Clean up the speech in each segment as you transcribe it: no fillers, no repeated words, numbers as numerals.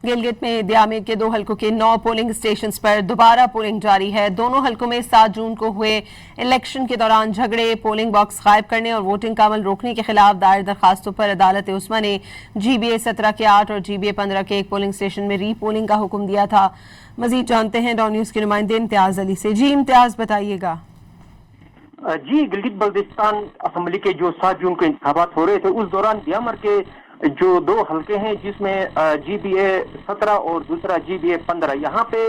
गिलगित में दियामे के 2 हलकों के 9 पोलिंग स्टेशंस पर दोबारा पोलिंग जारी है। दोनों हलकों में 7 जून को हुए इलेक्शन के दौरान झगड़े, पोलिंग बॉक्स गायब करने और वोटिंग का अमल रोकने के खिलाफ दायर दरखास्तों पर अदालत उस्मा ने GBA 17 के 8 और GBA 15 के 1 पोलिंग स्टेशन में री पोलिंग का हुक्म दिया था। मजीद जानते हैं डॉन न्यूज के नुमाइंदे इम्तियाज अली से। जी इम्तियाज, बताइएगा। जी, गिलगित बल्तिस्तान असेंबली के जो 7 जून को इंतखाबात हो रहे थे, उस दौरान दियामर के जो 2 हलके हैं जिसमें GBA 17 और दूसरा GBA 15, यहाँ पे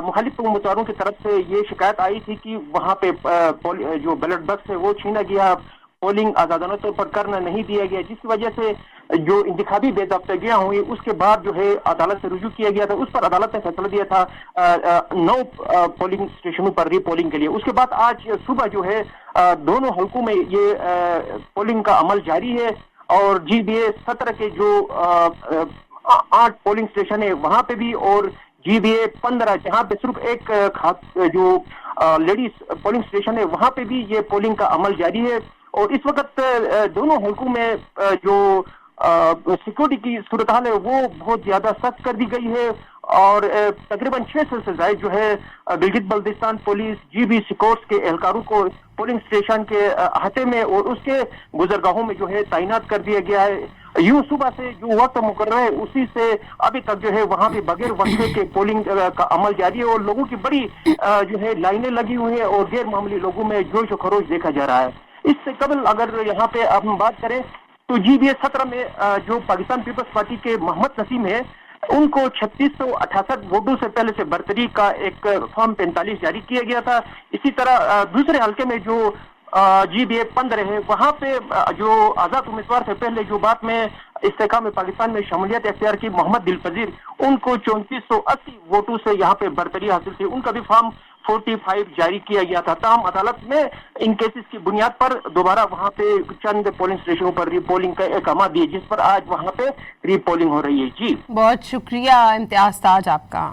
मुखालिफ उम्मीदवारों की तरफ से ये शिकायत आई थी कि वहाँ पे जो बैलेट बॉक्स है वो छीना गया, पोलिंग आजादाना तौर पर करना नहीं दिया गया, जिसकी वजह से जो इंतखाबी बेज़ाब्तगियां हुई उसके बाद जो है अदालत से रुजू किया गया था। उस पर अदालत ने फैसला दिया था 9 पोलिंग स्टेशनों पर री पोलिंग के लिए। उसके बाद आज सुबह जो है दोनों हलकों में ये पोलिंग का अमल जारी है और GBA 17 के जो 8 पोलिंग स्टेशन है वहां पे भी और GBA 15 जहां पे सिर्फ एक खास जो लेडीज पोलिंग स्टेशन है वहां पे भी ये पोलिंग का अमल जारी है। और इस वक्त दोनों हलकों में जो सिक्योरिटी की सूरत हाल है वो बहुत ज्यादा सख्त कर दी गई है और तकरीबन 600 से ज्यादा जो है Gilgit Baltistan police GB secures के एहलकारों को पोलिंग स्टेशन के अहाते में और उसके गुजरगाहों में जो है तैनात कर दिया गया है। यूं सुबह से जो वक्त मुकर्रर है उसी से अभी तक जो है वहां पे बगैर वक्फे के पोलिंग का अमल जारी है और लोगों की बड़ी जो है लाइनें लगी हुई है और गैर मामूली लोगों में जोश और खरोश देखा जा रहा है। इससे कबल अगर यहाँ पे अब हम बात करें तो GBA 17 में जो पाकिस्तान पीपल्स पार्टी के मोहम्मद नसीम है उनको 3668 वोटों से पहले से बरतरी का एक फॉर्म 45 जारी किया गया था। इसी तरह दूसरे हलके में जो GBA 15 है वहां पे जो आजाद उम्मीदवार से पहले जो बात में इस्तेकाम में पाकिस्तान में शमूलियत अख्तियार की मोहम्मद दिलपजीर, उनको 3480 वोटों से यहाँ पे बरतरी हासिल थी। उनका भी फॉर्म 45 जारी किया गया था। ताहम अदालत में इन केसेस की बुनियाद पर दोबारा वहां पे चंद पोलिंग स्टेशनों पर रीपोलिंग का अहकाम दिए जिस पर आज वहां पे रीपोलिंग हो रही है। जी बहुत शुक्रिया इम्तियाज ताज आपका।